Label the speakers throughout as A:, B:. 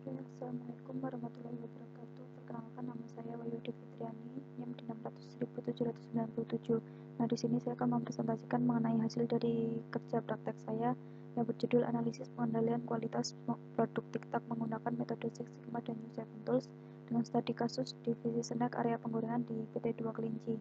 A: Oke, Assalamualaikum warahmatullahi wabarakatuh. Perkenalkan, nama saya Wayudi Fitriani, NIM di 600.797. Nah, di sini saya akan mempresentasikan mengenai hasil dari kerja praktek saya yang berjudul Analisis Pengendalian Kualitas Produk TikTok menggunakan metode Six Sigma dan New Seven Tools dengan studi kasus divisi snack area penggorengan di PT 2 Kelinci.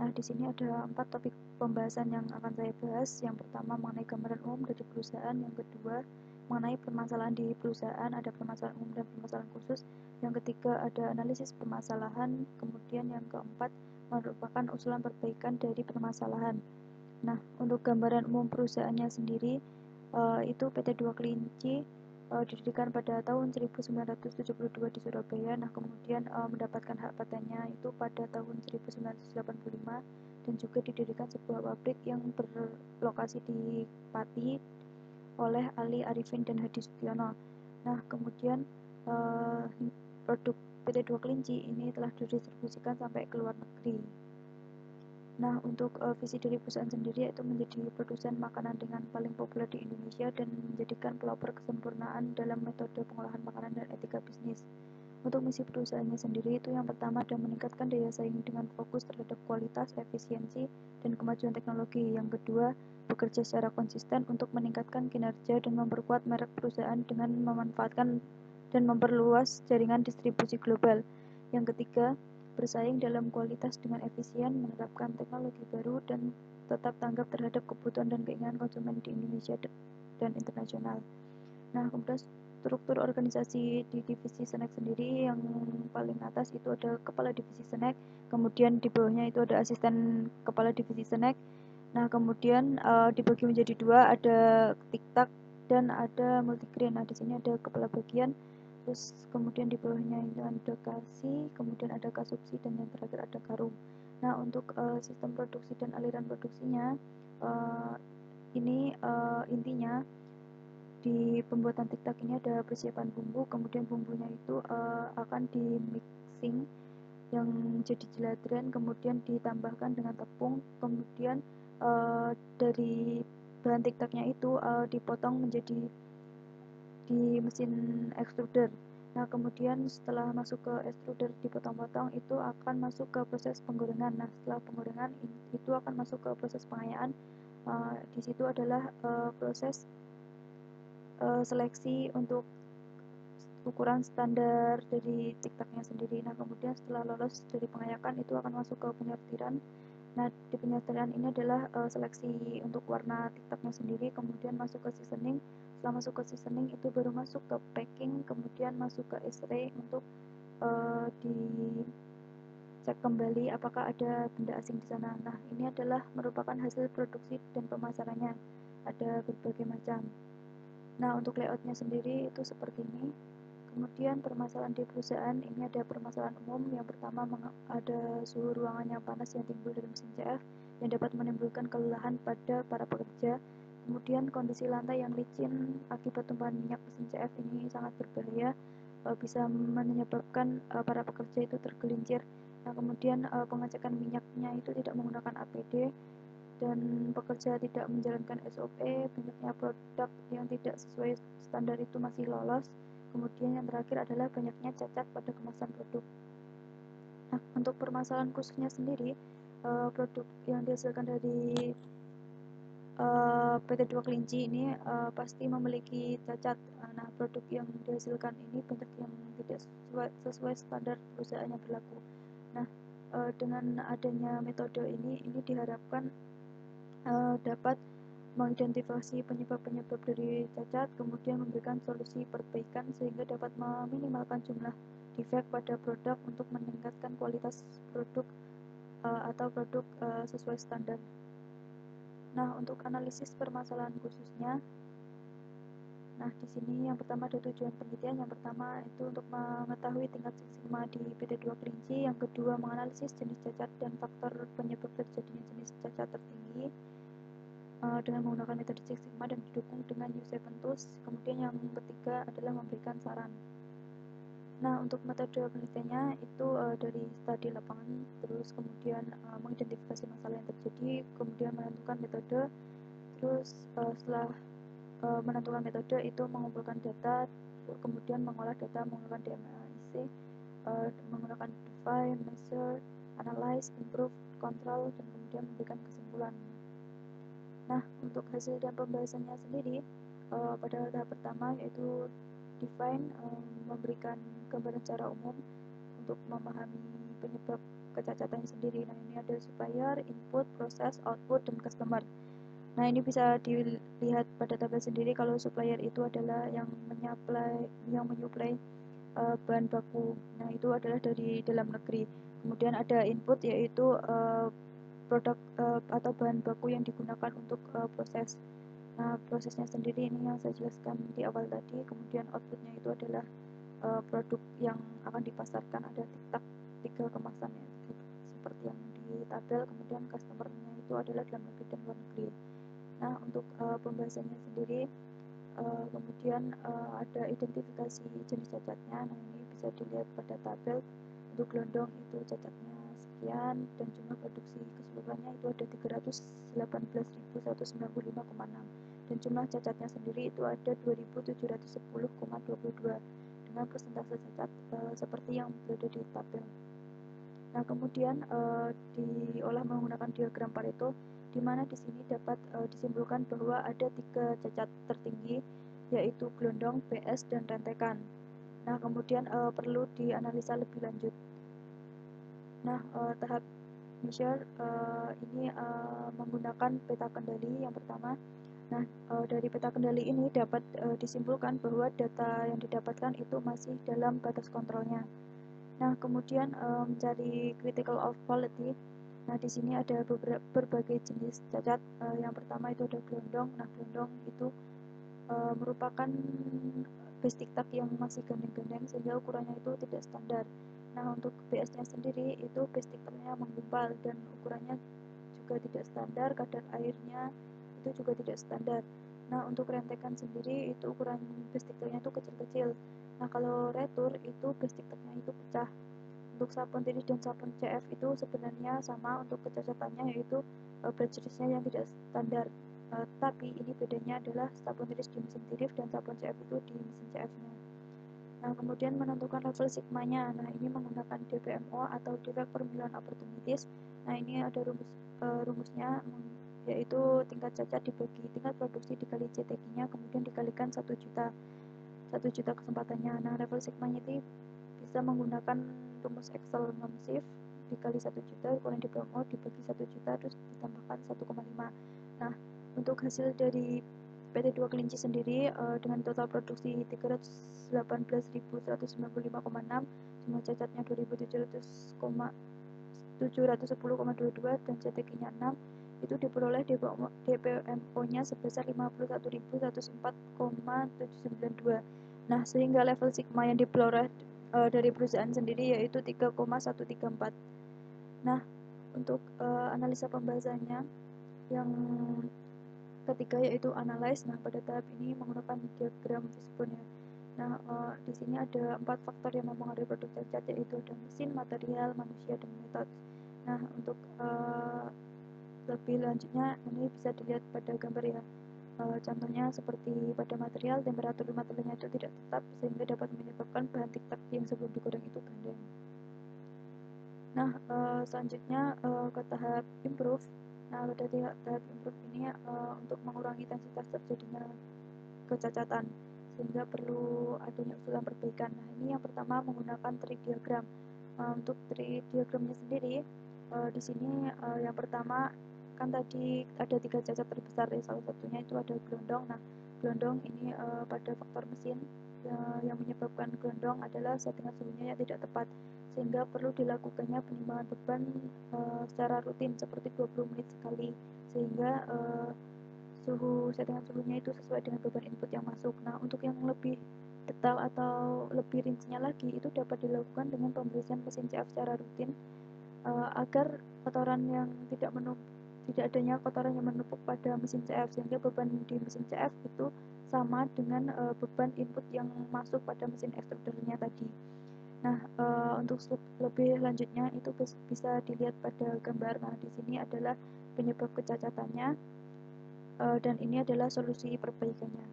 A: Nah, di sini ada 4 topik pembahasan yang akan saya bahas. Yang pertama mengenai gambaran umum dari perusahaan, yang kedua mengenai permasalahan di perusahaan, ada permasalahan umum dan permasalahan khusus. Yang ketiga ada analisis permasalahan, kemudian yang keempat merupakan usulan perbaikan dari permasalahan. Nah, untuk gambaran umum perusahaannya sendiri itu PT 2 Kelinci didirikan pada tahun 1972 di Surabaya. Nah, kemudian mendapatkan hak patennya itu pada tahun 1985 dan juga didirikan sebuah pabrik yang berlokasi di Pati oleh Ali Arifin dan Hadi Sutyono. Nah, kemudian produk PT 2 Kelinci ini telah didistribusikan sampai ke luar negeri. Nah, untuk visi dari perusahaan sendiri yaitu menjadi produsen makanan dengan paling populer di Indonesia dan menjadikan pelopor kesempurnaan dalam metode pengolahan makanan dan etika bisnis. Untuk misi perusahaannya sendiri itu yang pertama adalah meningkatkan daya saing dengan fokus terhadap kualitas, efisiensi, dan kemajuan teknologi. Yang kedua, bekerja secara konsisten untuk meningkatkan kinerja dan memperkuat merek perusahaan dengan memanfaatkan dan memperluas jaringan distribusi global. Yang ketiga, bersaing dalam kualitas dengan efisien, menerapkan teknologi baru, dan tetap tanggap terhadap kebutuhan dan keinginan konsumen di Indonesia dan internasional. Nah, kemudian struktur organisasi di divisi snack sendiri yang paling atas itu ada kepala divisi snack, kemudian di bawahnya itu ada asisten kepala divisi snack. Nah, kemudian dibagi menjadi dua, ada TikTok dan ada multigrain. Nah, di sini ada kepala bagian, terus kemudian di bawahnya itu ada kasi, kemudian ada kasubsi, dan yang terakhir ada karung. Nah, untuk sistem produksi dan aliran produksinya ini intinya di pembuatan TikTok ini ada persiapan bumbu, kemudian bumbunya itu akan di mixing yang jadi jeladren, kemudian ditambahkan dengan tepung, kemudian dari bahan TikToknya itu dipotong menjadi di mesin extruder. Nah, kemudian setelah masuk ke extruder dipotong-potong itu akan masuk ke proses penggorengan. Nah, setelah penggorengan itu akan masuk ke proses pengayaan. Di situ adalah proses seleksi untuk ukuran standar dari TikToknya sendiri. Nah, kemudian setelah lolos dari pengayakan itu akan masuk ke penyortiran. Nah, di penyortiran ini adalah seleksi untuk warna TikToknya sendiri, kemudian masuk ke seasoning. Setelah masuk ke seasoning itu baru masuk ke packing, kemudian masuk ke X-ray untuk dicek kembali apakah ada benda asing di sana. Nah, ini adalah merupakan hasil produksi dan pemasarannya. Ada berbagai macam. Nah, untuk layoutnya sendiri itu seperti ini. Kemudian permasalahan di perusahaan ini ada permasalahan umum. Yang pertama ada suhu ruangan yang panas yang timbul dari mesin CF yang dapat menimbulkan kelelahan pada para pekerja. Kemudian kondisi lantai yang licin akibat tumpahan minyak mesin CF ini sangat berbahaya, bisa menyebabkan para pekerja itu tergelincir. Nah, kemudian pengecekan minyaknya itu tidak menggunakan APD dan pekerja tidak menjalankan SOP, banyaknya produk yang tidak sesuai standar itu masih lolos. Kemudian yang terakhir adalah banyaknya cacat pada kemasan produk. Nah, untuk permasalahan khususnya sendiri, produk yang dihasilkan dari PT 2 Kelinci ini pasti memiliki cacat. Nah, produk yang dihasilkan ini banyak yang tidak sesuai standar perusahaan yang berlaku. Nah, dengan adanya metode ini diharapkan dapat mengidentifikasi penyebab-penyebab dari cacat, kemudian memberikan solusi perbaikan sehingga dapat meminimalkan jumlah defek pada produk untuk meningkatkan kualitas produk atau produk sesuai standar. Nah, untuk analisis permasalahan khususnya, nah di sini yang pertama ada tujuan penelitian. Yang pertama itu untuk mengetahui tingkat sigma di PT 2 Kelinci, yang kedua menganalisis jenis cacat dan faktor penyebab terjadinya jenis cacat tertinggi dengan menggunakan metode Six Sigma dan didukung dengan New Seven Tools. Kemudian yang ketiga adalah memberikan saran. Nah, untuk metode penelitiannya itu dari studi lapangan, terus kemudian mengidentifikasi masalah yang terjadi, kemudian menentukan metode, terus setelah menentukan metode itu mengumpulkan data, kemudian mengolah data menggunakan DMIC, menggunakan define, measure, analyze, improve, control, dan kemudian memberikan kesimpulan. Nah, untuk hasil dan pembahasannya sendiri, pada tahap pertama yaitu define, memberikan gambaran secara umum untuk memahami penyebab kecacatannya sendiri. Nah, ini ada supplier, input, proses, output, dan customer. Nah, ini bisa dilihat pada tabel sendiri kalau supplier itu adalah yang menyuplai bahan baku. Nah, itu adalah dari dalam negeri. Kemudian ada input yaitu produk atau bahan baku yang digunakan untuk proses. Nah, prosesnya sendiri ini yang saya jelaskan di awal tadi. Kemudian outputnya itu adalah produk yang akan dipasarkan, ada tiga kemasan ya, seperti yang di tabel. Kemudian customernya itu adalah dalam negeri dan luar negeri. Nah, untuk pembahasannya sendiri, kemudian ada identifikasi jenis cacatnya. Nah, ini bisa dilihat pada tabel. Untuk gelondong itu cacatnya sekian, dan jumlah produksi keseluruhannya itu ada 318.195,6, dan jumlah cacatnya sendiri itu ada 2.710,22 dengan persentase cacat seperti yang berada di tabel. Nah, kemudian diolah menggunakan diagram Pareto, di mana di sini dapat disimpulkan bahwa ada 3 cacat tertinggi, yaitu gelondong, BS, dan rentekan. Nah, kemudian perlu dianalisa lebih lanjut. Nah, tahap measure ini menggunakan peta kendali yang pertama. Nah, dari peta kendali ini dapat disimpulkan bahwa data yang didapatkan itu masih dalam batas kontrolnya. Nah, kemudian mencari critical of quality. Nah, di sini ada berbagai jenis cacat. Yang pertama itu ada gelondong. Nah, gelondong itu merupakan basic tag yang masih gandeng-gandeng sehingga ukurannya itu tidak standar. Nah, untuk BS-nya sendiri itu basic tagnya menggumpal dan ukurannya juga tidak standar, kadar airnya itu juga tidak standar. Nah, untuk rentekan sendiri itu ukuran basic tagnya itu kecil-kecil. Nah, kalau retur itu basic tagnya itu pecah. Untuk sabun tiris dan sabun CF itu sebenarnya sama untuk kecacatannya, yaitu batch nya yang tidak standar. Tapi ini bedanya adalah sabun tiris di mesin tiris dan sabun CF itu di mesin CF-nya. Nah, kemudian menentukan level sigmanya. Nah, ini menggunakan DPMO atau Direct Per Million Opportunities. Nah, ini ada rumusnya, yaitu tingkat cacat dibagi tingkat produksi dikali CTG-nya, kemudian dikalikan 1 juta kesempatannya. Nah, level sigmanya itu bisa menggunakan rumus Excel non-shift dikali 1 juta, kemudian DPMO dibagi 1 juta, terus ditambahkan 1,5. Nah, untuk hasil dari PT2 Kelinci sendiri dengan total produksi 318.195,6, jumlah cacatnya 2.710,22 dan CTG-nya 6, itu diperoleh DPMO-nya sebesar 51.104,792. Nah, sehingga level sigma yang diperoleh dari perusahaan sendiri yaitu 3,134. Nah, untuk analisa pembahasannya yang ketiga yaitu analyze. Nah, pada tahap ini menggunakan diagram fishbone ya. Nah, di sini ada 4 faktor yang mempengaruhi produk cacat, yaitu ada mesin, material, manusia, dan metode. Nah, untuk lebih lanjutnya ini bisa dilihat pada gambar ya. Contohnya seperti pada material, temperatur materialnya itu tidak tetap sehingga dapat menyebabkan bahan tiktok yang sebelum digoreng itu gandeng. Nah, selanjutnya ke tahap improve. Nah, pada tahap improve ini untuk mengurangi intensitas terjadinya kecacatan sehingga perlu adanya usulan perbaikan. Nah, ini yang pertama menggunakan tree diagram. Untuk tree diagramnya sendiri di sini yang pertama kan tadi ada 3 cacat terbesar ya, salah satunya itu ada gelondong. Nah, gelondong ini pada faktor mesin yang menyebabkan gelondong adalah settingan suhunya yang tidak tepat sehingga perlu dilakukannya penimbangan beban secara rutin seperti 20 menit sekali sehingga settingan suhunya itu sesuai dengan beban input yang masuk. Nah, untuk yang lebih detail atau lebih rincinya lagi itu dapat dilakukan dengan pembersihan mesin CF secara rutin agar kotoran yang tidak adanya kotoran yang menumpuk pada mesin CF sehingga beban di mesin CF itu sama dengan beban input yang masuk pada mesin extrudernya tadi. Nah, untuk lebih lanjutnya itu bisa dilihat pada gambar. Nah, di sini adalah penyebab kecacatannya. dan ini adalah solusi perbaikannya.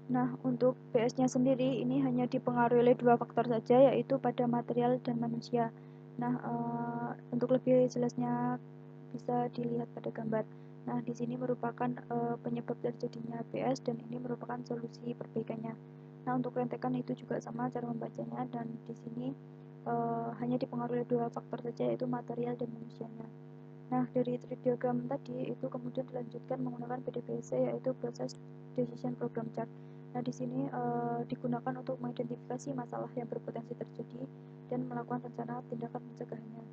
A: Nah, untuk BS-nya sendiri ini hanya dipengaruhi oleh dua faktor saja, yaitu pada material dan manusia. Nah, untuk lebih jelasnya bisa dilihat pada gambar. Nah, di sini merupakan penyebab terjadinya BS dan ini merupakan solusi perbaikannya. Nah, untuk rentekan itu juga sama cara membacanya dan di sini hanya dipengaruhi dua faktor saja, yaitu material dan manusianya. Nah, dari trik diagram tadi itu kemudian dilanjutkan menggunakan PDBC, yaitu Process Decision Program Chart. Nah, di sini digunakan untuk mengidentifikasi masalah yang berpotensi terjadi dan melakukan rencana tindakan pencegahannya.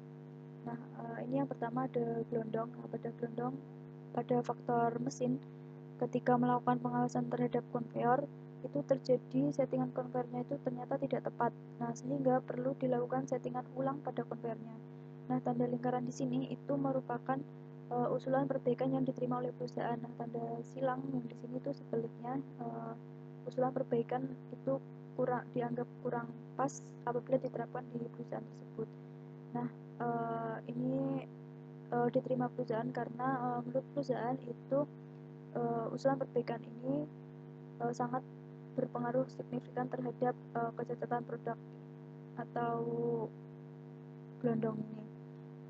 A: Nah, ini yang pertama ada gelondong. Nah, pada gelondong, pada faktor mesin, ketika melakukan pengawasan terhadap konveyor, itu terjadi settingan konveyornya itu ternyata tidak tepat. Nah, sehingga perlu dilakukan settingan ulang pada konveyornya. Nah, tanda lingkaran di sini itu merupakan usulan perbaikan yang diterima oleh perusahaan. Nah, tanda silang yang di sini itu sebaliknya, usulan perbaikan itu dianggap kurang pas apabila diterapkan di perusahaan tersebut. Nah, ini diterima perusahaan karena menurut perusahaan itu usulan perbaikan ini sangat berpengaruh signifikan terhadap kecacatan produk atau gelondong ini.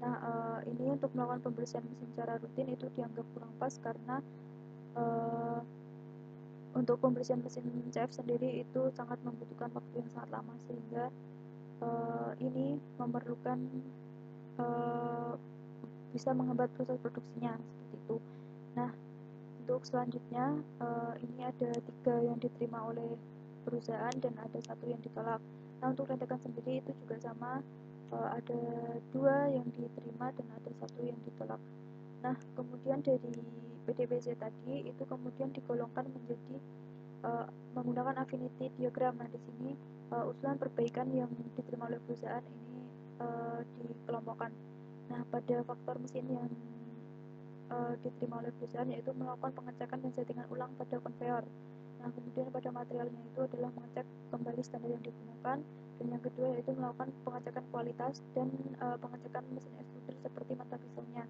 A: Nah, ini untuk melakukan pembersihan mesin secara rutin itu dianggap kurang pas karena untuk pembersihan mesin CF sendiri itu sangat membutuhkan waktu yang sangat lama, sehingga ini memerlukan bisa menghambat proses produksinya seperti itu. Nah, untuk selanjutnya ini ada 3 yang diterima oleh perusahaan dan ada 1 yang ditolak. Nah, untuk rentekan sendiri itu juga sama, ada 2 yang diterima dan ada 1 yang ditolak. Nah, kemudian dari PDBC tadi itu kemudian digolongkan menjadi menggunakan affinity diagram. Nah, di sini usulan perbaikan yang diterima oleh perusahaan ini dikelompokkan. Nah, pada faktor mesin yang diterima oleh perusahaan yaitu melakukan pengecekan dan settingan ulang pada konveyor. Nah, kemudian pada materialnya itu adalah mengecek kembali standar yang digunakan, dan yang kedua yaitu melakukan pengecekan kualitas dan pengecekan mesin extruder seperti mata pisaunya.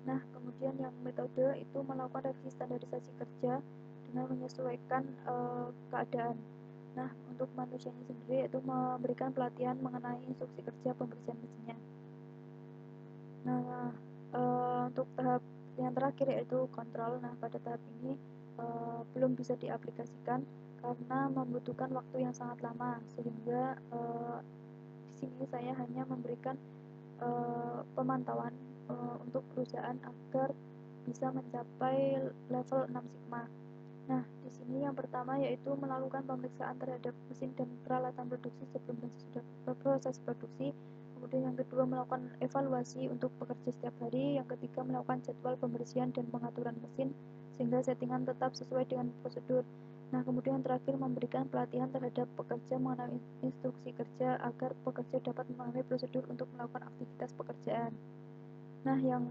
A: Nah, kemudian yang metode itu melakukan revisi standarisasi kerja dengan menyesuaikan keadaan. Nah, untuk manusianya sendiri itu memberikan pelatihan mengenai instruksi kerja pembersihan mesinnya. Nah, untuk tahap yang terakhir yaitu kontrol. Nah, pada tahap ini belum bisa diaplikasikan karena membutuhkan waktu yang sangat lama, sehingga di sini saya hanya memberikan pemantauan untuk perusahaan agar bisa mencapai level 6 sigma. Nah, di sini yang pertama yaitu melakukan pemeriksaan terhadap mesin dan peralatan produksi sebelum dan sesudah proses produksi. Kemudian yang kedua melakukan evaluasi untuk pekerja setiap hari. Yang ketiga melakukan jadwal pembersihan dan pengaturan mesin sehingga settingan tetap sesuai dengan prosedur. Nah, kemudian terakhir memberikan pelatihan terhadap pekerja mengenai instruksi kerja agar pekerja dapat memahami prosedur untuk melakukan aktivitas pekerjaan. Nah, yang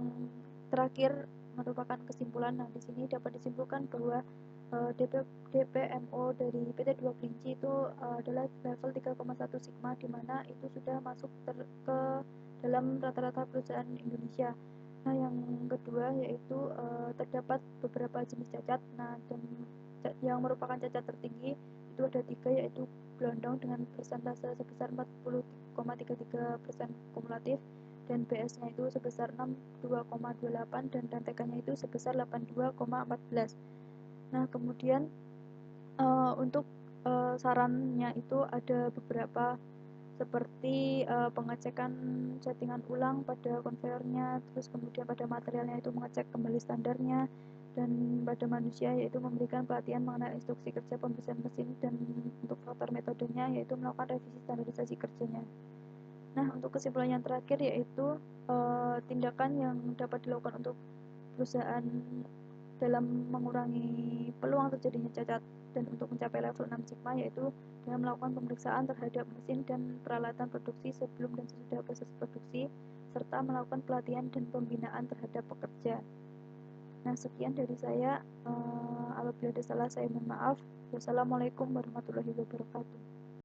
A: terakhir merupakan kesimpulan. Nah, di sini dapat disimpulkan bahwa DPMO dari PT 2 Kelinci itu adalah level 3,1 sigma, di mana itu sudah masuk ke dalam rata-rata perusahaan Indonesia. Nah, yang kedua yaitu terdapat beberapa jenis cacat. Nah, dan yang merupakan cacat tertinggi itu ada 3, yaitu gelondong dengan persentase sebesar 40,33% kumulatif, dan BS-nya itu sebesar 62,28 dan rentekannya itu sebesar 82,14. Nah, kemudian untuk sarannya itu ada beberapa, seperti pengecekan settingan ulang pada konveyornya, terus kemudian pada materialnya itu mengecek kembali standarnya, dan pada manusia yaitu memberikan pelatihan mengenai instruksi kerja pembersihan mesin, dan untuk faktor metodenya yaitu melakukan revisi standarisasi kerjanya. Nah, untuk kesimpulan yang terakhir yaitu tindakan yang dapat dilakukan untuk perusahaan dalam mengurangi peluang terjadinya cacat dan untuk mencapai level 6 sigma yaitu dengan melakukan pemeriksaan terhadap mesin dan peralatan produksi sebelum dan sesudah proses produksi, serta melakukan pelatihan dan pembinaan terhadap pekerja. Nah, sekian dari saya. Apabila ada salah saya mohon maaf. Wassalamualaikum warahmatullahi wabarakatuh.